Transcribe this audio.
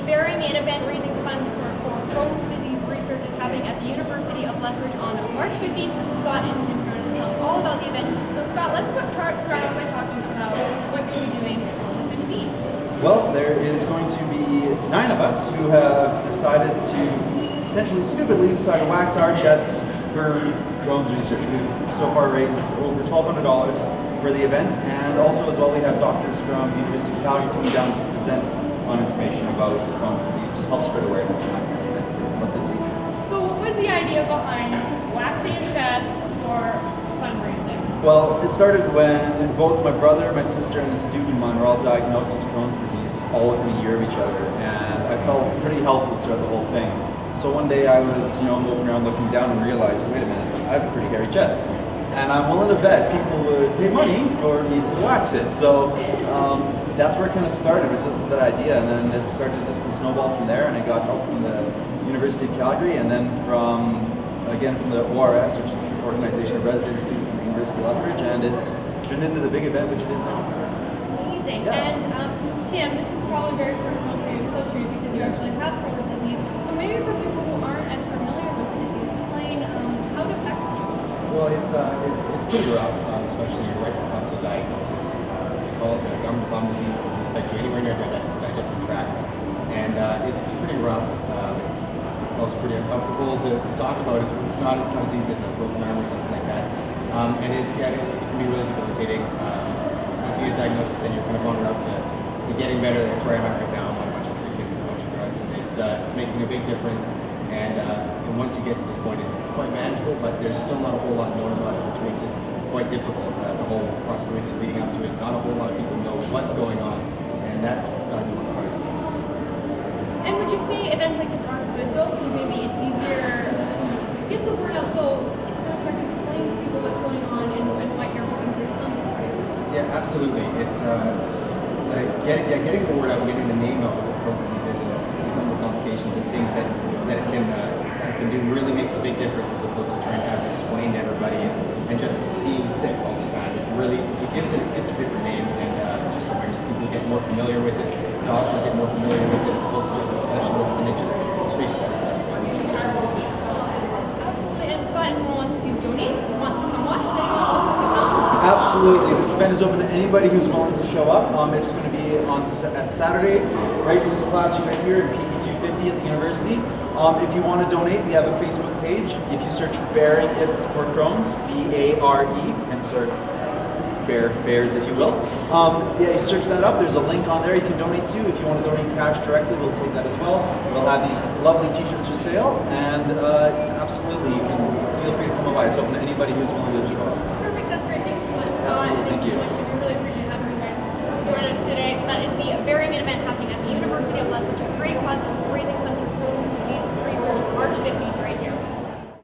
Bearing an event raising funds for Crohn's disease research is happening at the University of Lethbridge on March 15th. Scott and Tim are going to tell us all about the event. So Scott, let's start off by talking about what you'll be doing on the 15th. Well, there is going to be 9 of us who have decided to, potentially stupidly, decide to wax our chests for Crohn's research. We've so far raised over $1,200 for the event, and also as well we have doctors from the University of Calgary coming down to present on information about Crohn's disease, just help spread awareness and that kind of thing for disease. So what was the idea behind waxing your chest for fundraising? Well, it started when both my brother, my sister, and a student of mine were all diagnosed with Crohn's disease all within a year of each other, and I felt pretty helpless throughout the whole thing. So one day I was, moving around looking down and realized, wait a minute, I have a pretty hairy chest. And I'm willing to bet people would pay money for me to wax it. So that's where it kind of started. It was just that idea, and then it started just to snowball from there. And I got help from the University of Calgary, and then from the ORS, which is the Organization of Resident Students at the University of Lethbridge, and it's turned into the big event which it is now. Amazing. Yeah. And Tim, this is probably very personal for you, close for you, because you actually have Crohn's disease. So maybe for people who aren't as familiar with the disease, explain how it affects you. Well, it's pretty rough, especially right up to diagnosis. We call it the gum disease because it affects you anywhere in your digestive tract, and it's pretty rough. It's also pretty uncomfortable to talk about. It's not as easy as a broken arm or something like that, and it can be really debilitating. Once you get diagnosis, then you're kind of on route to getting better. That's where I'm at right now. I'm on a bunch of treatments and a bunch of drugs, and it's making a big difference. And once you get to this point, it's quite manageable, but there's still not a whole lot known about it, which makes it quite difficult. The whole process leading up to it, not a whole lot of people know what's going on, and that's got to be one of the hardest things. And would you say events like this aren't good though? So maybe it's easier to get the word out, so it's sort of hard to explain to people what's going on and what you're hoping to respond to. Yeah, absolutely. It's getting the word out, getting the name out of what Crohn's disease is, and some of the complications and things that it can do really makes a big difference, as opposed to trying to have to explain to everybody and just being sick all the time. It gives a different name, and just awareness. People get more familiar with it. Doctors get more familiar with it as opposed to just the specialists, and it just makes it better for everybody, especially those with Absolutely. And Scott, if someone wants to donate, wants to come watch, is anyone welcome to come? Absolutely. This event is open to anybody who's willing to show up. It's going to be at Saturday, right in this classroom right here in PE 250 at the university. If you want to donate, we have a Facebook page. If you search Bearing It for Crohn's, B-A-R-E, and search bears, if you will. You search that up. There's a link on there you can donate to. If you want to donate cash directly, we'll take that as well. We'll have these lovely t-shirts for sale, and absolutely, you can feel free to come by. It's open to anybody who's willing to show up. Perfect. That's great. Thanks so much, Scott. Absolutely. Thank you. So much. We really appreciate having you guys join us today. So that is the Bearing It event happening at the University